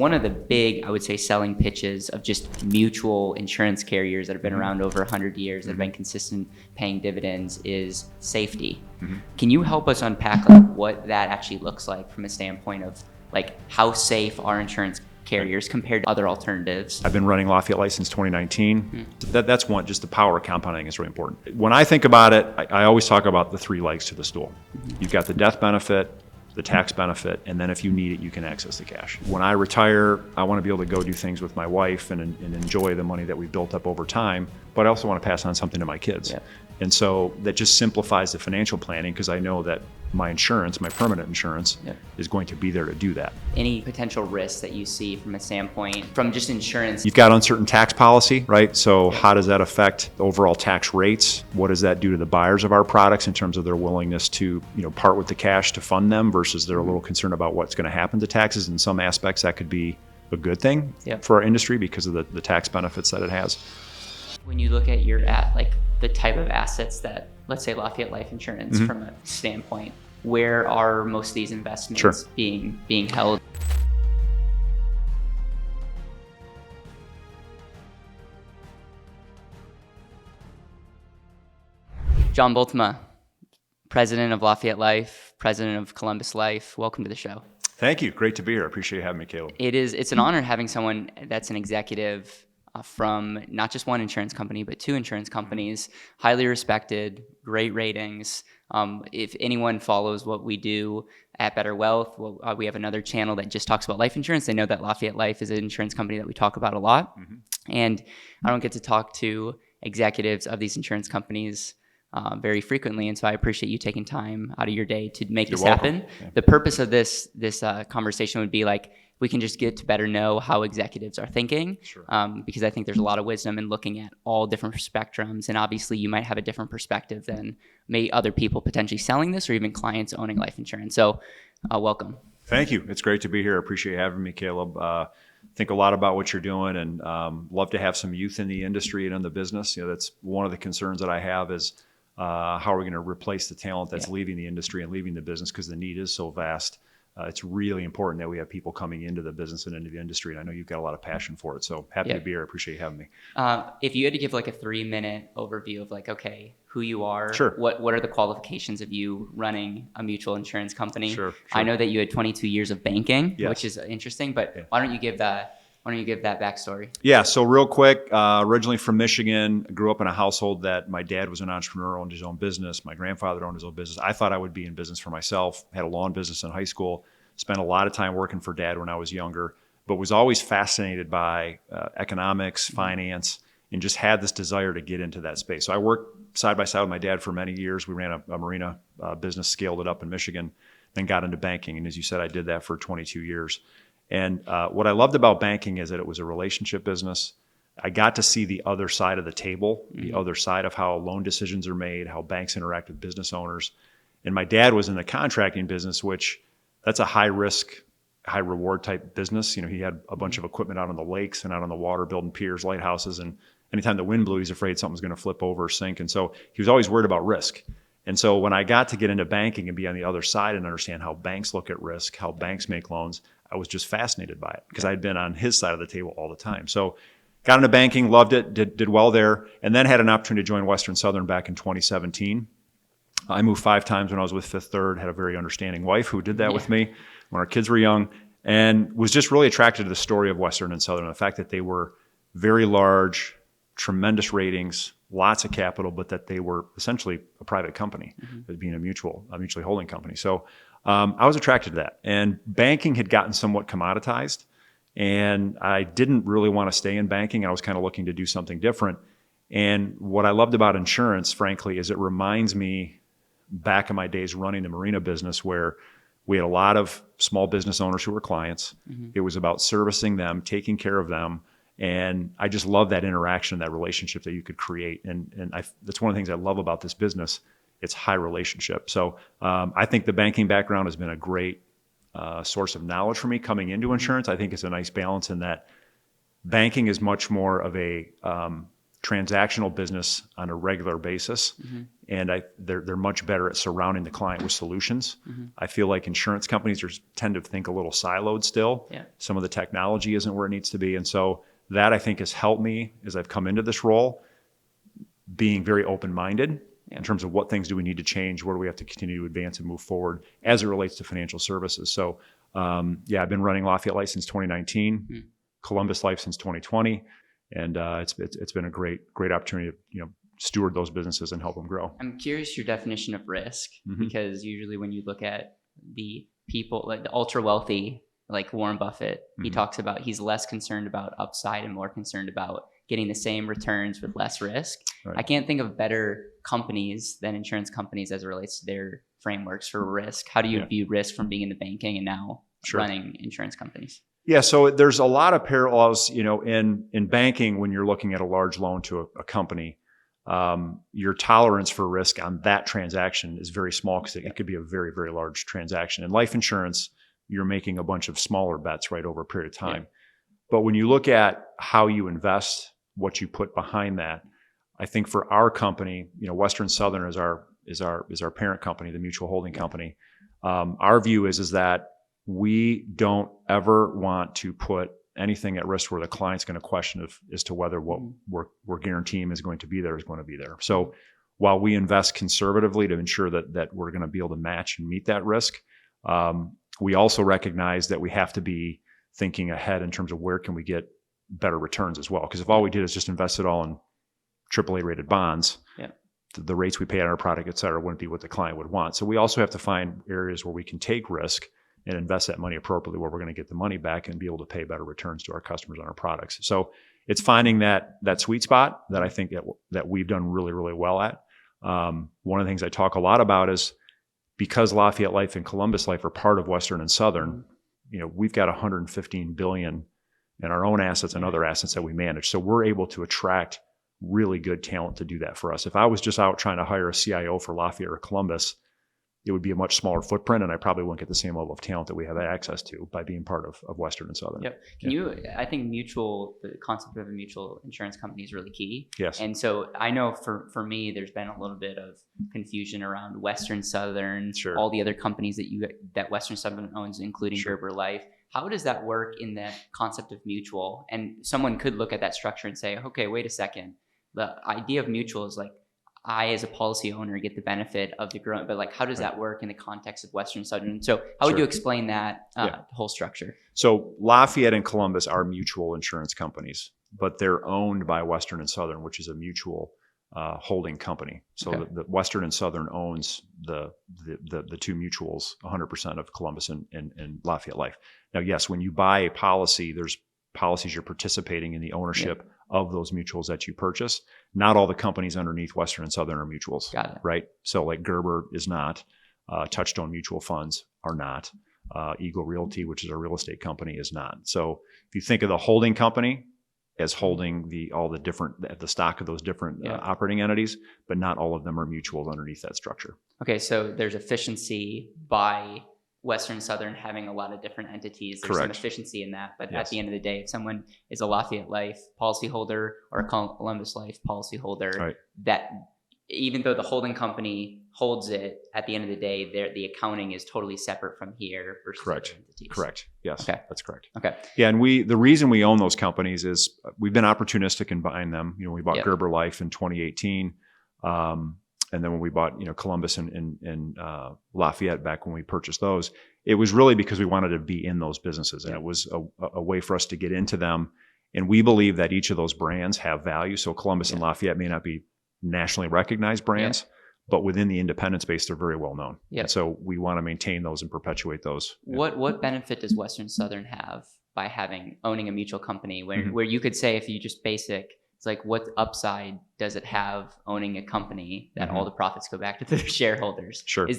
one of the big, I would say, selling pitches of just mutual insurance carriers that have been around over 100 years, that have been consistent paying dividends, is safety. Can you help us unpack what that actually looks like from a standpoint of how safe are insurance carriers compared to other alternatives? I've been running Lafayette Life since 2019. That's one, just the power of compounding is really important. When I think about it, I always talk about the three legs to the stool. You've got the death benefit, the tax benefit, and then if you need it, you can access the cash. When I retire, I want to be able to go do things with my wife and enjoy the money that we've built up over time, but I also want to pass on something to my kids. And so that just simplifies the financial planning, because I know that my insurance, my permanent insurance, is going to be there to do that. Any potential risks that you see from a standpoint, from just insurance? You've got uncertain tax policy, right? So how does that affect overall tax rates? What does that do to the buyers of our products in terms of their willingness to, part with the cash to fund them, versus they're a little concerned about what's going to happen to taxes? In some aspects, that could be a good thing for our industry because of the tax benefits that it has. When you look at the type of assets that, let's say, Lafayette Life Insurance, from a standpoint, where are most of these investments being held? John Bultema, president of Lafayette Life, president of Columbus Life. Welcome to the show. Thank you. Great to be here. I appreciate you having me, Caleb. It's an honor having someone that's an executive from not just one insurance company, but two insurance companies, highly respected, great ratings. If anyone follows what we do at BetterWealth, we have another channel that just talks about life insurance. They know that Lafayette Life is an insurance company that we talk about a lot. And I don't get to talk to executives of these insurance companies very frequently. And so I appreciate you taking time out of your day to make this happen. The purpose of this conversation would be we can just get to better know how executives are thinking, because I think there's a lot of wisdom in looking at all different spectrums. And obviously you might have a different perspective than other people potentially selling this, or even clients owning life insurance. So welcome. Thank you. It's great to be here. I appreciate having me, Caleb. Think a lot about what you're doing, and love to have some youth in the industry and in the business. That's one of the concerns that I have is how are we going to replace the talent that's leaving the industry and leaving the business, because the need is so vast. It's really important that we have people coming into the business and into the industry. And I know you've got a lot of passion for it. So happy to be here. I appreciate you having me. If you had to give a 3-minute overview of who you are, what are the qualifications of you running a mutual insurance company? I know that you had 22 years of banking, which is interesting, but why don't you give that backstory? Yeah, so real quick, originally from Michigan, grew up in a household that my dad was an entrepreneur, owned his own business. My grandfather owned his own business. I thought I would be in business for myself, had a lawn business in high school, spent a lot of time working for dad when I was younger, but was always fascinated by economics, finance, and just had this desire to get into that space. So I worked side by side with my dad for many years. We ran a marina business, scaled it up in Michigan, then got into banking. And as you said, I did that for 22 years. And what I loved about banking is that it was a relationship business. I got to see the other side of the table, the other side of how loan decisions are made, how banks interact with business owners. And my dad was in the contracting business, which that's a high risk, high reward type business. He had a bunch of equipment out on the lakes and out on the water, building piers, lighthouses. And anytime the wind blew, he's afraid something's going to flip over or sink. And so he was always worried about risk. And so when I got to get into banking and be on the other side and understand how banks look at risk, how banks make loans, I was just fascinated by it because I'd been on his side of the table all the time. So got into banking, loved it, did well there, and then had an opportunity to join Western Southern back in 2017. I moved 5 times when I was with Fifth Third, had a very understanding wife who did that with me when our kids were young, and was just really attracted to the story of Western and Southern, the fact that they were very large, tremendous ratings, lots of capital, but that they were essentially a private company, as being a mutually holding company. So I was attracted to that. And banking had gotten somewhat commoditized, and I didn't really want to stay in banking. I was kind of looking to do something different. And what I loved about insurance, frankly, is it reminds me back in my days running the marina business, where we had a lot of small business owners who were clients. It was about servicing them, taking care of them. And I just love that interaction, that relationship that you could create. And that's one of the things I love about this business. It's high relationship. So I think the banking background has been a great source of knowledge for me coming into insurance. I think it's a nice balance in that banking is much more of a transactional business on a regular basis, and they're much better at surrounding the client with solutions. I feel like insurance companies tend to think a little siloed still. Yeah. Some of the technology isn't where it needs to be, and so that I think has helped me as I've come into this role, being very open-minded in terms of what things do we need to change, where do we have to continue to advance and move forward as it relates to financial services. So I've been running Lafayette Life since 2019, Columbus Life since 2020, and it's been a great opportunity to steward those businesses and help them grow. I'm curious your definition of risk, because usually when you look at the people, like the ultra wealthy, like Warren Buffett, he talks about he's less concerned about upside and more concerned about getting the same returns with less risk. Right. I can't think of better companies than insurance companies as it relates to their frameworks for risk. How do you view risk from being in the banking and now running insurance companies? Yeah, so there's a lot of parallels, in banking when you're looking at a large loan to a company. Your tolerance for risk on that transaction is very small because it could be a very, very large transaction. In life insurance, you're making a bunch of smaller bets right over a period of time. But when you look at how you invest, what you put behind that, I think for our company, Western Southern is our parent company, the mutual holding company. Our view is that we don't ever want to put anything at risk where the client's going to question as to whether what we're guaranteeing is going to be there is going to be there. So while we invest conservatively to ensure that we're going to be able to match and meet that risk, we also recognize that we have to be thinking ahead in terms of where can we get better returns as well. Because if all we did is just invest it all in AAA rated bonds, the rates we pay on our product, et cetera, wouldn't be what the client would want. So we also have to find areas where we can take risk and invest that money appropriately, where we're going to get the money back and be able to pay better returns to our customers on our products. So it's finding that sweet spot that I think that we've done really, really well at. One of the things I talk a lot about is because Lafayette Life and Columbus Life are part of Western and Southern, we've got $115 billion in our own assets and other assets that we manage. So we're able to attract really good talent to do that for us. If I was just out trying to hire a CIO for Lafayette or Columbus, it would be a much smaller footprint, and I probably wouldn't get the same level of talent that we have access to by being part of Western and Southern. Yep. I think the concept of a mutual insurance company is really key. Yes. And so I know for me, there's been a little bit of confusion around Western Southern, all the other companies that Western Southern owns, including Gerber Life. How does that work in that concept of mutual? And someone could look at that structure and say, okay, wait a second. The idea of mutual is like, I, as a policy owner, get the benefit of the growth, but like, how does that work in the context of Western Southern? So how would you explain that whole structure? So Lafayette and Columbus are mutual insurance companies, but they're owned by Western and Southern, which is a mutual holding company. So the Western and Southern owns the two mutuals, 100% of Columbus and Lafayette Life. Now, yes, when you buy a policy, there's policies you're participating in the ownership of those mutuals that you purchase. Not all the companies underneath Western and Southern are mutuals. Got it. Right? So like Gerber is not, Touchstone Mutual Funds are not, Eagle Realty, which is a real estate company, is not. So if you think of the holding company as holding the stock of those different operating entities, but not all of them are mutuals underneath that structure. Okay, so there's efficiency by Western Southern having a lot of different entities. There's some efficiency in that, but at the end of the day, if someone is a Lafayette Life policyholder or a Columbus Life policyholder, that even though the holding company holds it, at the end of the day, the accounting is totally separate from here versus other entities. Correct. Yes, that's correct. Okay. Yeah, and the reason we own those companies is we've been opportunistic in buying them. We bought Gerber Life in 2018. And then when we bought, Columbus and Lafayette back when we purchased those, it was really because we wanted to be in those businesses, and it was a way for us to get into them. And we believe that each of those brands have value. So Columbus and Lafayette may not be nationally recognized brands, but within the independent space, they're very well known. Yeah. So we want to maintain those and perpetuate those. What benefit does Western Southern have by owning a mutual company where you could say, if you just basic, it's like, what upside does it have owning a company that all the profits go back to the shareholders? Sure.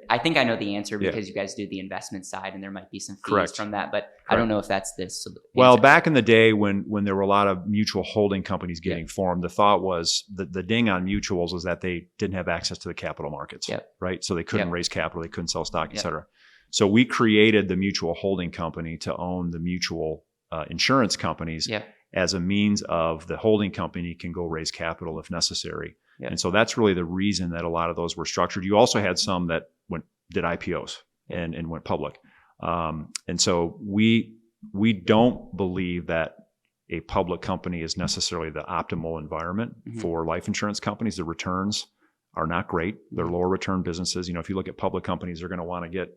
I think I know the answer because you guys do the investment side and there might be some fees from that, but I don't know if that's this. Well, back in the day when there were a lot of mutual holding companies getting formed, the thought was the ding on mutuals was that they didn't have access to the capital markets, right? So they couldn't raise capital, they couldn't sell stock, et cetera. So we created the mutual holding company to own the mutual insurance companies. as a means of the holding company can go raise capital if necessary. Yeah. And so that's really the reason that a lot of those were structured. You also had some that did IPOs and went public. And so we don't believe that a public company is necessarily the optimal environment for life insurance companies. The returns are not great. They're lower return businesses. If you look at public companies, they're going to want to get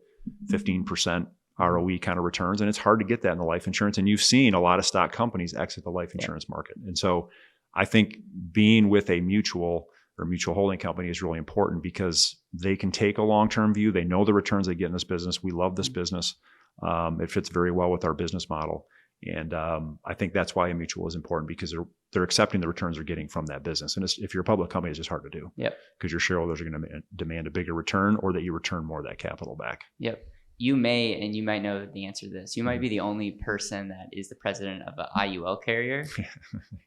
15% ROE kind of returns. And it's hard to get that in the life insurance. And you've seen a lot of stock companies exit the life insurance market. And so I think being with a mutual or mutual holding company is really important because they can take a long-term view. They know the returns they get in this business. We love this business. It fits very well with our business model. And I think that's why a mutual is important because they're accepting the returns they're getting from that business. And if you're a public company, it's just hard to do. Yep. Because your shareholders are going to demand a bigger return or that you return more of that capital back. Yep. You might know the answer to this. You might be the only person that is the president of an IUL carrier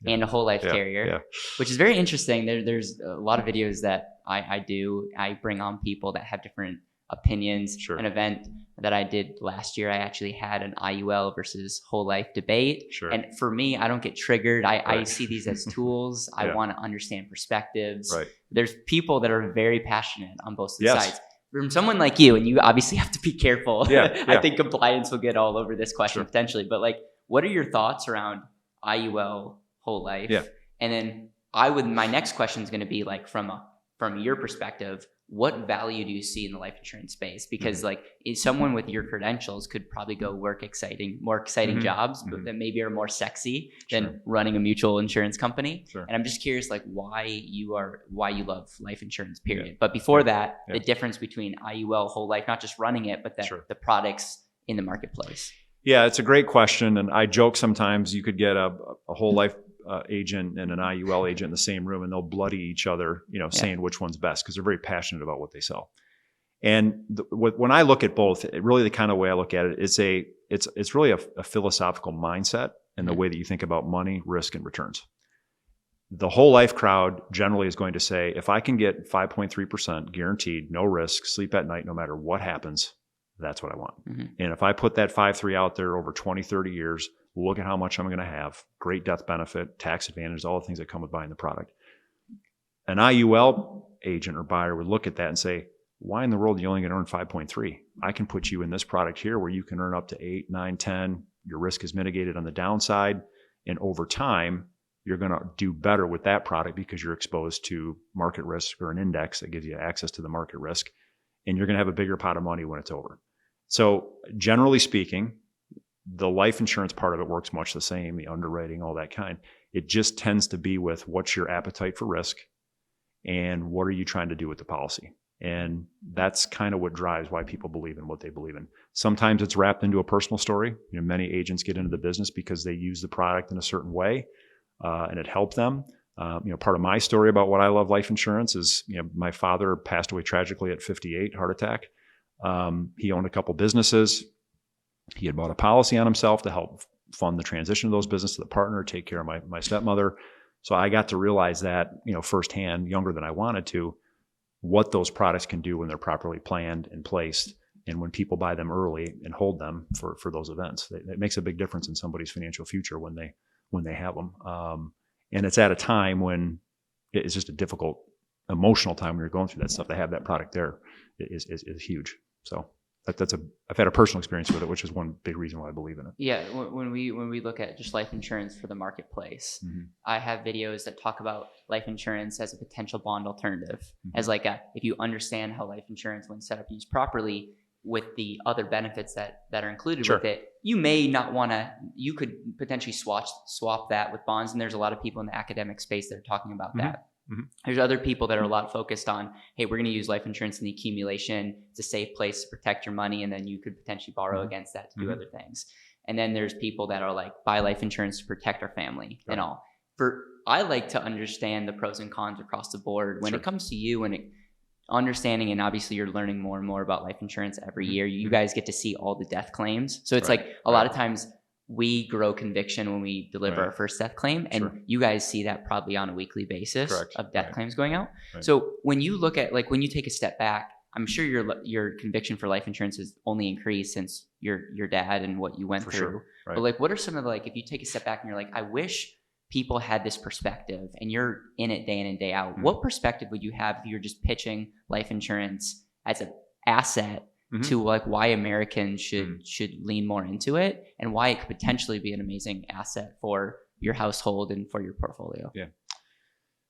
and a whole life carrier, which is very interesting. There's a lot of videos that I do. I bring on people that have different opinions. Sure. An event that I did last year, I actually had an IUL versus whole life debate. Sure. And for me, I don't get triggered. I see these as tools. I want to understand perspectives. Right. There's people that are very passionate on both sides. From someone like you, and you obviously have to be careful. I think compliance will get all over this question potentially. But what are your thoughts around IUL whole life? Yeah. And then my next question is going to be from your perspective, what value do you see in the life insurance space? Because someone with your credentials could probably go work more exciting jobs, but that maybe are more sexy than running a mutual insurance company. Sure. And I'm just curious, why you love life insurance, period. Yeah. But before that, the difference between IUL whole life, not just running it, but the products in the marketplace. Yeah, it's a great question. And I joke sometimes you could get a whole life agent and an IUL agent in the same room and they'll bloody each other, saying which one's best because they're very passionate about what they sell. And when I look at both, really the kind of way I look at it, it's really a philosophical mindset and the way that you think about money, risk, and returns. The whole life crowd generally is going to say, if I can get 5.3% guaranteed, no risk, sleep at night, no matter what happens, that's what I want. And if I put that 5.3 out there over 20, 30 years, look at how much I'm going to have, great death benefit, tax advantage, all the things that come with buying the product. An IUL agent or buyer would look at that and say, why in the world are you only going to earn 5.3? I can put you in this product here where you can earn up to 8, 9, 10. Your risk is mitigated on the downside. And over time, you're going to do better with that product because you're exposed to market risk or an index that gives you access to the market risk. And you're going to have a bigger pot of money when it's over. So generally speaking, the life insurance part of it works much the same, the underwriting, all that kind. It just tends to be with what's your appetite for risk and what are you trying to do with the policy. And that's kind of what drives why people believe in what they believe in. Sometimes it's wrapped into a personal story. Many agents get into the business because they use the product in a certain way and it helped them. Part of my story about what I love life insurance is, my father passed away tragically at 58, heart attack. He owned a couple businesses. He had bought a policy on himself to help fund the transition of those businesses to the partner, take care of my stepmother. So I got to realize that, firsthand, younger than I wanted to, what those products can do when they're properly planned and placed. And when people buy them early and hold them for those events, it makes a big difference in somebody's financial future when they have them. And it's at a time when it's just a difficult emotional time when you're going through that stuff. To have that product there is huge. So I've had a personal experience with it, which is one big reason why I believe in it. Yeah, when we look at just life insurance for the marketplace, I have videos that talk about life insurance as a potential bond alternative, as if you understand how life insurance, when set up used properly, with the other benefits that are included with it, you may not want to. You could potentially swap that with bonds, and there's a lot of people in the academic space that are talking about that. There's other people that are a lot focused on, hey, we're going to use life insurance in the accumulation. It's a safe place to protect your money, and then you could potentially borrow against that to do other things. And then there's people that are buy life insurance to protect our family and all. I like to understand the pros and cons across the board when it comes to you and understanding, and obviously you're learning more and more about life insurance every year. You guys get to see all the death claims. So it's a lot of times we grow conviction when we deliver our first death claim, and you guys see that probably on a weekly basis of death claims going out. So when you look at when you take a step back, I'm sure your conviction for life insurance has only increased since your dad and what you went through. Sure. Right. But like, what are some of the, like, if you take a step back and you're like, I wish people had this perspective, and you're in it day in and day out, what perspective would you have if you're just pitching life insurance as an asset to like why Americans should lean more into it, and why it could potentially be an amazing asset for your household and for your portfolio? Yeah.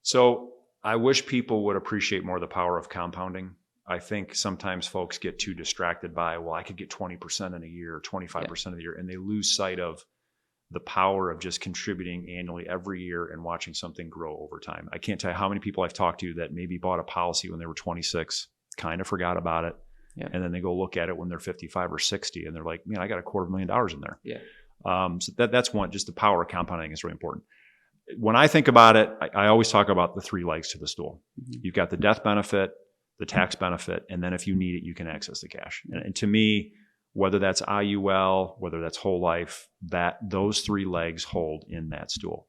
So I wish people would appreciate more the power of compounding. I think sometimes folks get too distracted by, well, I could get 20% in a year, or 25% of the year, and they lose sight of the power of just contributing annually every year and watching something grow over time. I can't tell you how many people I've talked to that maybe bought a policy when they were 26, kind of forgot about it. Yeah. And then they go look at it when they're 55 or 60 and they're like, man, I got $250,000 in there. Yeah. So that's one, just the power of compounding is really important. When I think about it, I always talk about the three legs to the stool. You've got the death benefit, the tax benefit, and then if you need it, you can access the cash. And to me, whether that's IUL, whether that's whole life, those three legs hold in that stool.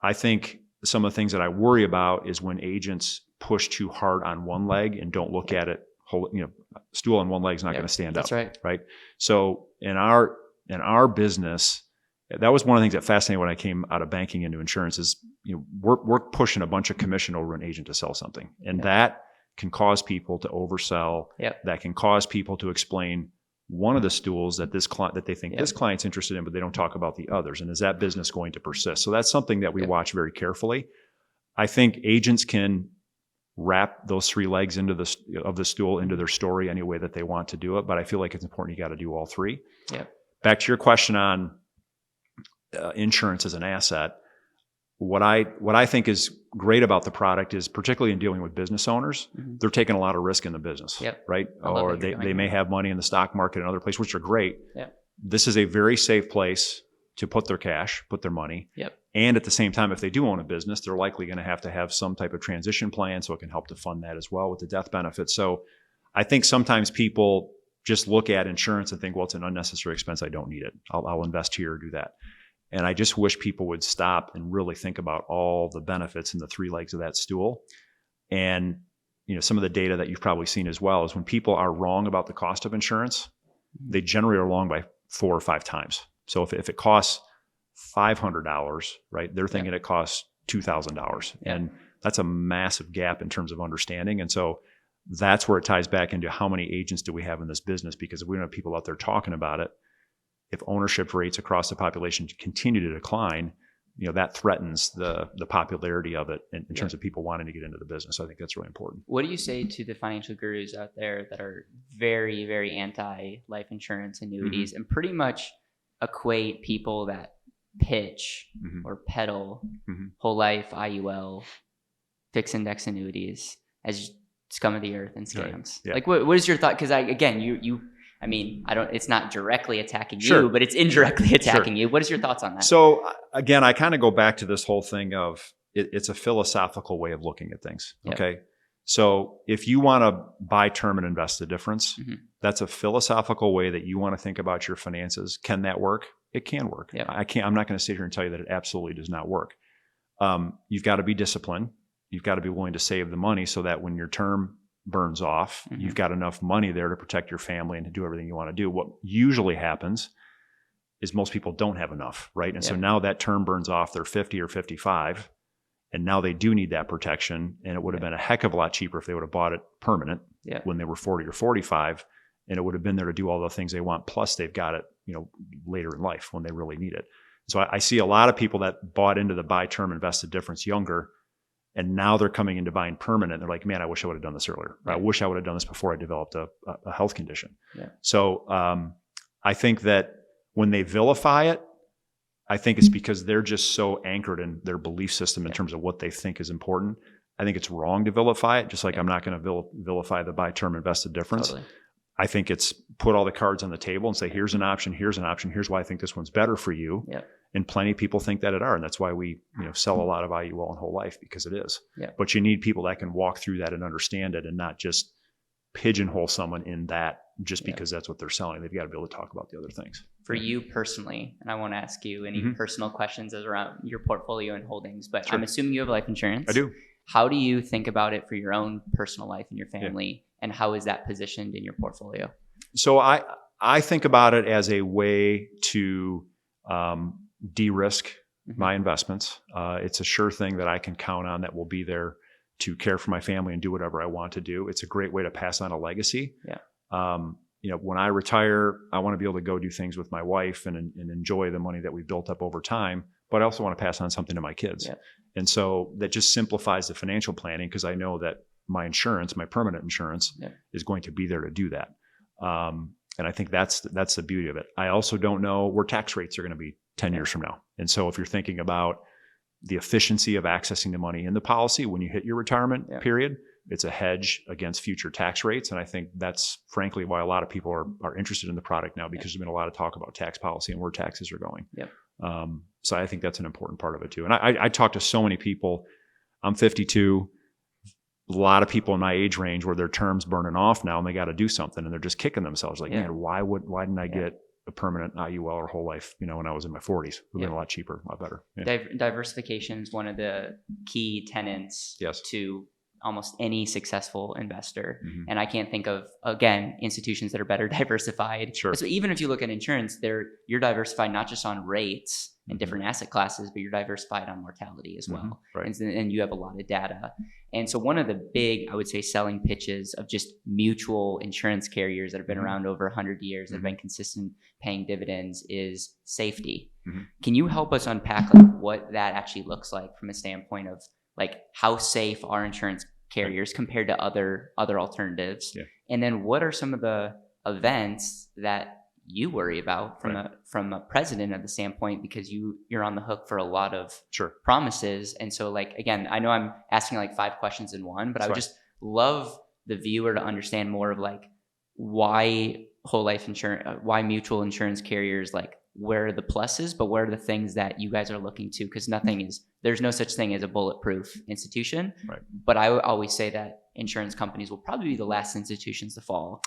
I think some of the things that I worry about is when agents push too hard on one leg and don't look at it whole, stool on one leg is not going to stand up. That's right. Right. So in our business, that was one of the things that fascinated when I came out of banking into insurance is, we're pushing a bunch of commission over an agent to sell something. And that can cause people to oversell. That can cause people to explain one of the stools that that they think this client's interested in, but they don't talk about the others. And is that business going to persist? So that's something that we watch very carefully. I think agents can wrap those three legs of the stool into their story any way that they want to do it. But I feel like it's important. You got to do all three. Back to your question on insurance as an asset. What I think is great about the product is, particularly in dealing with business owners, they're taking a lot of risk in the business, right? Or they may have money in the stock market and other places, which are great. This is a very safe place to put their cash, put their money. And at the same time, if they do own a business, they're likely going to have some type of transition plan, so it can help to fund that as well with the death benefit. So I think sometimes people just look at insurance and think, well, it's an unnecessary expense. I don't need it. I'll invest here or do that. And I just wish people would stop and really think about all the benefits and the three legs of that stool. And, some of the data that you've probably seen as well is when people are wrong about the cost of insurance, they generally are wrong by 4 or 5 times. So if it costs $500, right, they're thinking it costs $2,000. And that's a massive gap in terms of understanding. And so that's where it ties back into how many agents do we have in this business? Because if we don't have people out there talking about it, if ownership rates across the population continue to decline, that threatens the popularity of it in terms of people wanting to get into the business. I think that's really important. What do you say to the financial gurus out there that are very, very anti-life insurance annuities and pretty much equate people that pitch or peddle whole life, IUL, fixed index annuities as scum of the earth and scams? Like, what is your thought? Because it's not directly attacking you, but it's indirectly attacking you. What is your thoughts on that? So again, I kind of go back to this whole thing of it's a philosophical way of looking at things. Okay. So if you want to buy term and invest the difference, that's a philosophical way that you want to think about your finances. Can that work? It can work. I'm not going to sit here and tell you that it absolutely does not work. You've got to be disciplined. You've got to be willing to save the money so that when your term burns off, you've got enough money there to protect your family and to do everything you want to do. What usually happens is most people don't have enough, right? And so now that term burns off, they're 50 or 55, and now they do need that protection. And it would have been a heck of a lot cheaper if they would have bought it permanent when they were 40 or 45, and it would have been there to do all the things they want. Plus they've got it, later in life when they really need it. So I see a lot of people that bought into the buy term, invest the difference younger, and now they're coming into buying permanent. They're like, man, I wish I would have done this earlier. I wish I would have done this before I developed a health condition. So I think that when they vilify it, I think it's because they're just so anchored in their belief system in terms of what they think is important. I think it's wrong to vilify it, just like I'm not going to vilify the buy term, invest the difference. Totally. I think it's put all the cards on the table and say, here's an option, here's why I think this one's better for you. And plenty of people think that it are. And that's why we sell a lot of IUL and whole life, because it is. But you need people that can walk through that and understand it and not just pigeonhole someone in that just because that's what they're selling. They've got to be able to talk about the other things. For you personally, and I won't ask you any personal questions around your portfolio and holdings, but I'm assuming you have life insurance. I do. How do you think about it for your own personal life and your family? and how is that positioned in your portfolio? So I think about it as a way to de-risk my investments. It's a sure thing that I can count on that will be there to care for my family and do whatever I want to do. It's a great way to pass on a legacy. Yeah. When I retire, I want to be able to go do things with my wife and enjoy the money that we've built up over time, but I also want to pass on something to my kids. Yeah. And so that just simplifies the financial planning because I know that my insurance, my permanent insurance, is going to be there to do that. And I think that's the beauty of it. I also don't know where tax rates are going to be 10 years from now. And so if you're thinking about the efficiency of accessing the money in the policy when you hit your retirement period, it's a hedge against future tax rates. And I think that's frankly why a lot of people are interested in the product now, because there's been a lot of talk about tax policy and where taxes are going. So I think that's an important part of it too. And I talk to so many people. I'm 52. A lot of people in my age range where their term's burning off now and they got to do something and they're just kicking themselves like, man, why didn't I get a permanent IUL or whole life, when I was in my 40s? It would have been a lot cheaper, a lot better. Diversification is one of the key tenets to almost any successful investor. And I can't think of, again, institutions that are better diversified. Sure. So even if you look at insurance, you're diversified not just on rates and different asset classes, but you're diversified on mortality as well. Right. And you have a lot of data. And so one of the big, I would say, selling pitches of just mutual insurance carriers that have been around over 100 years, that have been consistent paying dividends, is safety. Can you help us unpack what that actually looks like from a standpoint of how safe are insurance carriers compared to other alternatives? And then what are some of the events that you worry about from a president of the standpoint, because you're on the hook for a lot of promises. And so again, I know I'm asking 5 questions in one, but I would just love the viewer to understand more of why whole life insurance, why mutual insurance carriers, where are the pluses, but what are the things that you guys are looking to? Because there's no such thing as a bulletproof institution. But I always say that insurance companies will probably be the last institutions to fall.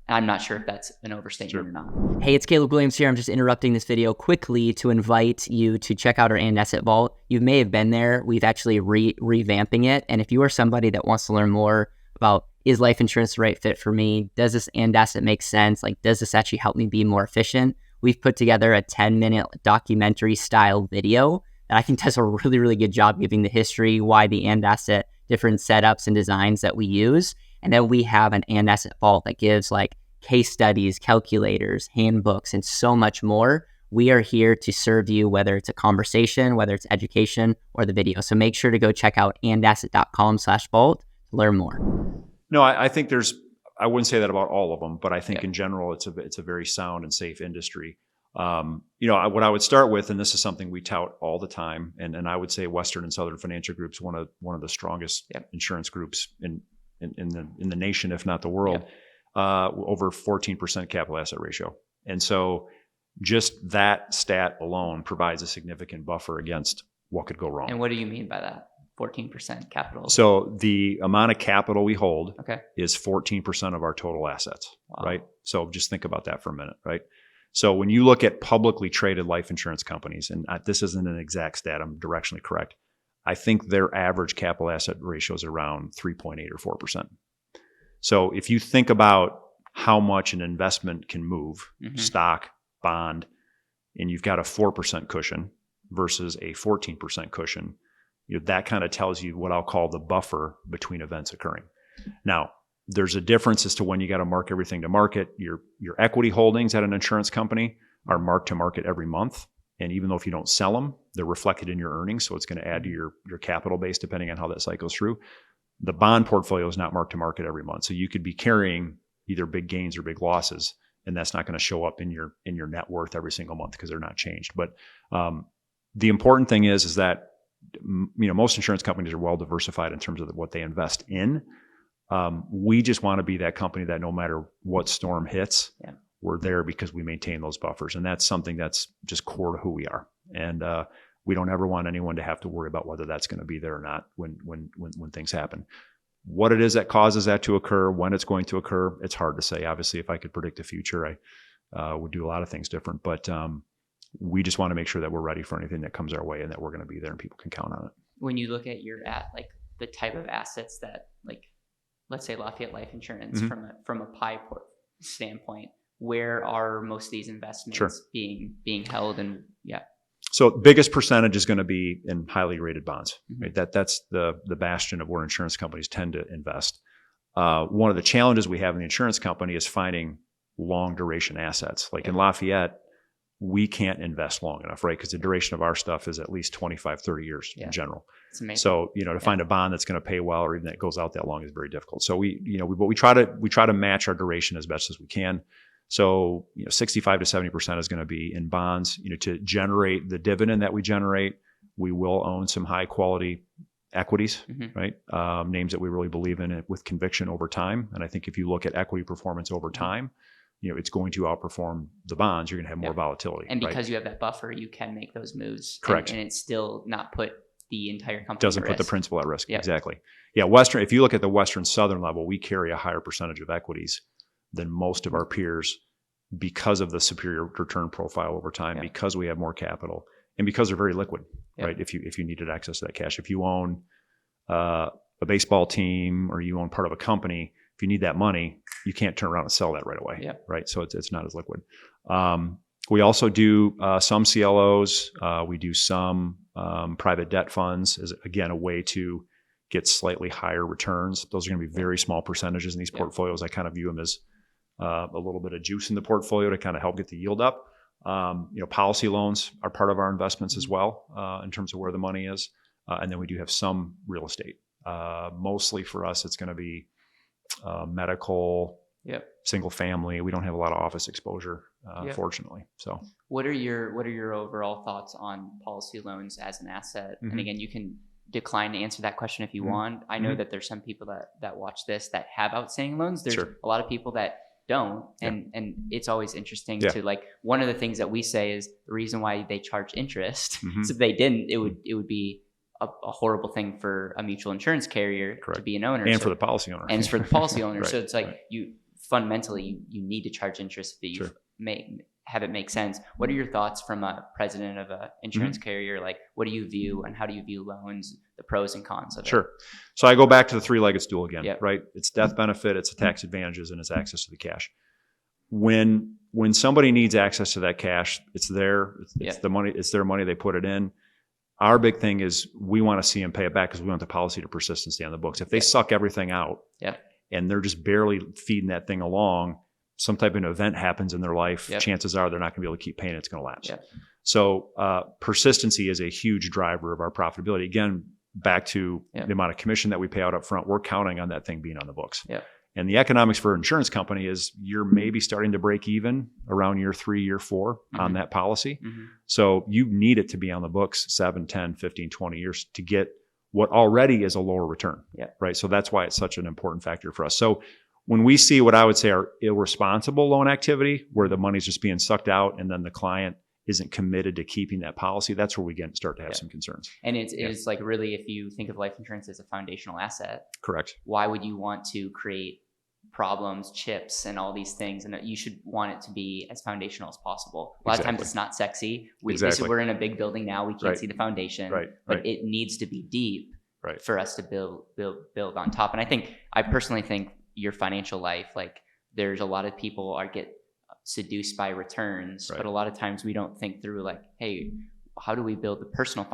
I'm not sure if that's an overstatement or not. Hey, it's Caleb Guilliams here. I'm just interrupting this video quickly to invite you to check out our And Asset Vault. You may have been there. We've actually revamping it. And if you are somebody that wants to learn more about, is life insurance the right fit for me? Does this And Asset make sense? Does this actually help me be more efficient? We've put together a 10-minute documentary style video that I think does a really, really good job giving the history, why the And Asset, different setups and designs that we use. And then we have an And Asset Vault that gives case studies, calculators, handbooks, and so much more. We are here to serve you, whether it's a conversation, whether it's education, or the video. So make sure to go check out andasset.com/vault to learn more. No, I think I wouldn't say that about all of them, but I think in general, it's a very sound and safe industry. What I would start with, and this is something we tout all the time, and I would say Western and Southern Financial Group's one of the strongest insurance groups in the nation, if not the world, over 14% capital asset ratio. And so just that stat alone provides a significant buffer against what could go wrong. And what do you mean by that? 14% capital? So the amount of capital we hold is 14% of our total assets, right? So just think about that for a minute, right? So when you look at publicly traded life insurance companies, and this isn't an exact stat, I'm directionally correct, I think their average capital asset ratio is around 3.8 or 4%. So if you think about how much an investment can move, stock, bond, and you've got a 4% cushion versus a 14% cushion, that kind of tells you what I'll call the buffer between events occurring. Now, there's a difference as to when you got to mark everything to market. Your equity holdings at an insurance company are marked to market every month. And even though if you don't sell them, they're reflected in your earnings. So it's going to add to your capital base depending on how that cycles through. The bond portfolio is not marked to market every month. So you could be carrying either big gains or big losses, and that's not going to show up in your net worth every single month because they're not changed. But the important thing is that most insurance companies are well diversified in terms of what they invest in. We just want to be that company that no matter what storm hits, we're there because we maintain those buffers. And that's something that's just core to who we are. And we don't ever want anyone to have to worry about whether that's going to be there or not when things happen. What it is that causes that to occur, when it's going to occur, it's hard to say. Obviously, if I could predict the future, I would do a lot of things different. But we just want to make sure that we're ready for anything that comes our way and that we're going to be there and people can count on it. When you look at the type of assets that let's say Lafayette Life Insurance Mm-hmm. from a pie standpoint, where are most of these investments Sure. being held? And So biggest percentage is going to be in highly rated bonds. Mm-hmm. Right? That's the bastion of where insurance companies tend to invest. One of the challenges we have in the insurance company is finding long duration assets. Like in Lafayette, we can't invest long enough, right? Because the duration of our stuff is at least 25, 30 years in general. It's amazing. So, to find a bond that's going to pay well or even that goes out that long is very difficult. So we try to match our duration as best as we can. So, 65 to 70% is going to be in bonds. To generate the dividend that we generate, we will own some high quality equities, right? Names that we really believe in with conviction over time. And I think if you look at equity performance over time, it's going to outperform the bonds. You're going to have more volatility. And because you have that buffer, you can make those moves. Correct. And it's still not put the entire company doesn't at put the risk. principal at risk. Yep. Exactly. Yeah. If you look at the Western Southern level, we carry a higher percentage of equities than most of our peers because of the superior return profile over time, because we have more capital and because they're very liquid, right? If you needed access to that cash, if you own a baseball team or you own part of a company, if you need that money, you can't turn around and sell that right away, right? So it's not as liquid. We also do some CLOs. We do some private debt funds as, again, a way to get slightly higher returns. Those are going to be very small percentages in these portfolios. I kind of view them as a little bit of juice in the portfolio to kind of help get the yield up. Policy loans are part of our investments as well in terms of where the money is. And then we do have some real estate. Mostly for us, it's going to be medical, single family. We don't have a lot of office exposure, fortunately. So, what are your overall thoughts on policy loans as an asset? And again, you can decline to answer that question if you want. I know that there's some people that watch this that have outstanding loans. There's a lot of people that don't, and it's always interesting to, like, one of the things that we say is the reason why they charge interest. So if they didn't, it would be a horrible thing for a mutual insurance carrier to be an owner, and for the policy owner, and for the policy owner. So it's like you fundamentally you need to charge interest that you have it make sense. What are your thoughts from a president of an insurance carrier? Like, what do you view and how do you view loans, the pros and cons of it? Sure. So I go back to the three-legged stool again, right? It's death benefit, it's the tax advantages, and it's access to the cash. When somebody needs access to that cash, it's there. It's the money. It's their money. They put it in. Our big thing is we want to see them pay it back because we want the policy to persist and stay on the books. If they suck everything out and they're just barely feeding that thing along, some type of an event happens in their life, chances are they're not going to be able to keep paying. It's going to lapse. So persistency is a huge driver of our profitability. Again, back to the amount of commission that we pay out up front, we're counting on that thing being on the books. And the economics for an insurance company is you're maybe starting to break even around year 3, year 4 on that policy. So you need it to be on the books 7, 10, 15, 20 years to get what already is a lower return, right? So that's why it's such an important factor for us. So when we see what I would say are irresponsible loan activity, where the money's just being sucked out and then the client isn't committed to keeping that policy, that's where we start to have some concerns. And it's like, really, if you think of life insurance as a foundational asset, correct? Why would you want to create problems, chips, and all these things? And you should want it to be as foundational as possible. A lot of times it's not sexy. We're in a big building now. We can't see the foundation, but it needs to be deep for us to build on top. And I personally think your financial life, like, there's a lot of people get seduced by returns, but a lot of times we don't think through, like, hey, how do we build the personal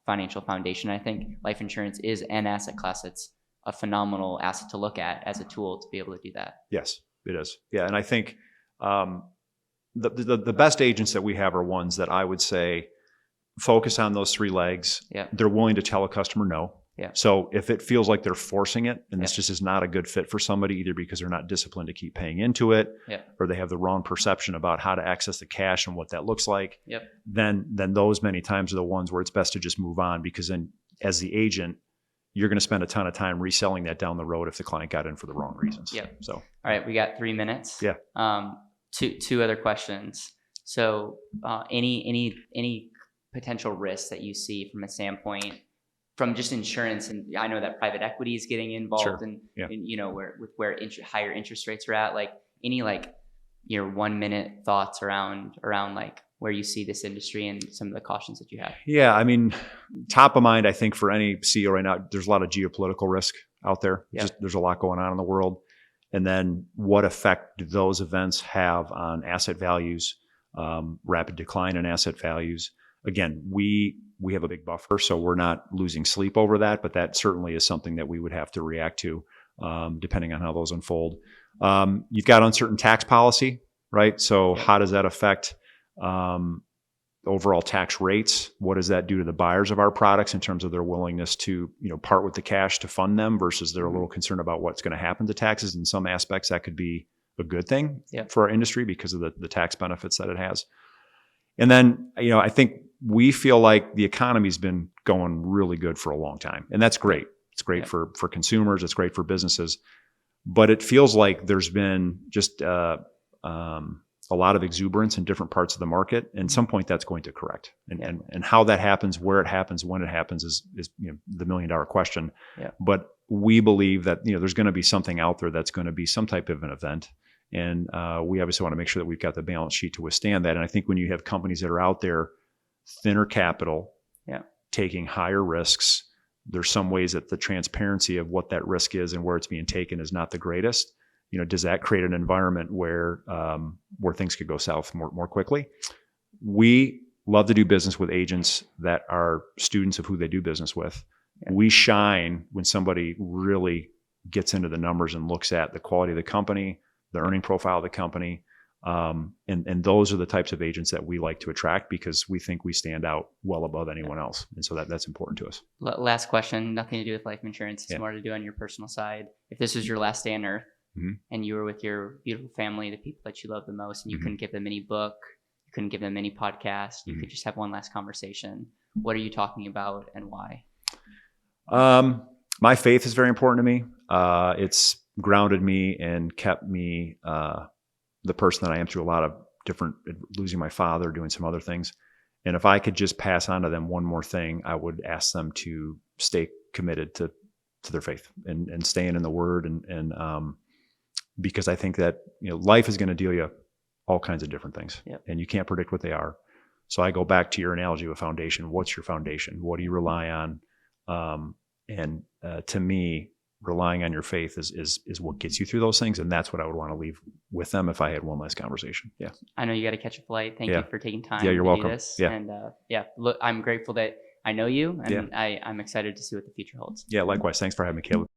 financial foundation? I think life insurance is an asset class that's a phenomenal asset to look at as a tool to be able to do that. Yes, it is. Yeah, and I think the best agents that we have are ones that I would say focus on those 3 legs. They're willing to tell a customer no. So if it feels like they're forcing it and this just is not a good fit for somebody, either because they're not disciplined to keep paying into it, or they have the wrong perception about how to access the cash and what that looks like, then those many times are the ones where it's best to just move on, because then as the agent, you're going to spend a ton of time reselling that down the road if the client got in for the wrong reasons. So, all right, we got 3 minutes. Two other questions. So, any potential risks that you see from a standpoint from just insurance? And I know that private equity is getting involved, and where higher interest rates are at. Like, any 1 minute thoughts around like where you see this industry and some of the cautions that you have? Yeah, I mean, top of mind, I think for any CEO right now, there's a lot of geopolitical risk out there. Yeah. Just there's a lot going on in the world. And then what effect do those events have on asset values, rapid decline in asset values? Again, we have a big buffer, so we're not losing sleep over that, but that certainly is something that we would have to react to depending on how those unfold. You've got uncertain tax policy, right? So how does that affect overall tax rates? What does that do to the buyers of our products in terms of their willingness to, part with the cash to fund them versus they're a little concerned about what's going to happen to taxes? In some aspects, that could be a good thing for our industry because of the tax benefits that it has. And then, I think we feel like the economy's been going really good for a long time, and that's great. It's great for consumers. It's great for businesses, but it feels like there's been just a lot of exuberance in different parts of the market. And at some point that's going to correct. And how that happens, where it happens, when it happens is the $1 million question. Yeah. But we believe that, there's going to be something out there that's going to be some type of an event. And we obviously want to make sure that we've got the balance sheet to withstand that. And I think when you have companies that are out there, thinner capital, taking higher risks, there's some ways that the transparency of what that risk is and where it's being taken is not the greatest. Does that create an environment where things could go south more quickly? We love to do business with agents that are students of who they do business with. Yeah. We shine when somebody really gets into the numbers and looks at the quality of the company, the earning profile of the company. And those are the types of agents that we like to attract because we think we stand out well above anyone else. And so that's important to us. Last question, nothing to do with life insurance. It's more to do on your personal side. If this was your last day on earth, and you were with your beautiful family, the people that you love the most, and you couldn't give them any book, you couldn't give them any podcast, you could just have one last conversation. What are you talking about and why? My faith is very important to me. It's grounded me and kept me the person that I am through a lot of different, losing my father, doing some other things. And if I could just pass on to them one more thing, I would ask them to stay committed to their faith and staying in the Word and because I think that life is going to deal you all kinds of different things, and you can't predict what they are. So I go back to your analogy of a foundation. What's your foundation? What do you rely on? And to me, relying on your faith is what gets you through those things, and that's what I would want to leave with them if I had one last conversation. Yeah, I know you got to catch a flight. Thank you for taking time. Yeah, you're welcome. Do this. Yeah, and look, I'm grateful that I know you, and I'm excited to see what the future holds. Yeah, likewise. Thanks for having me, Caleb.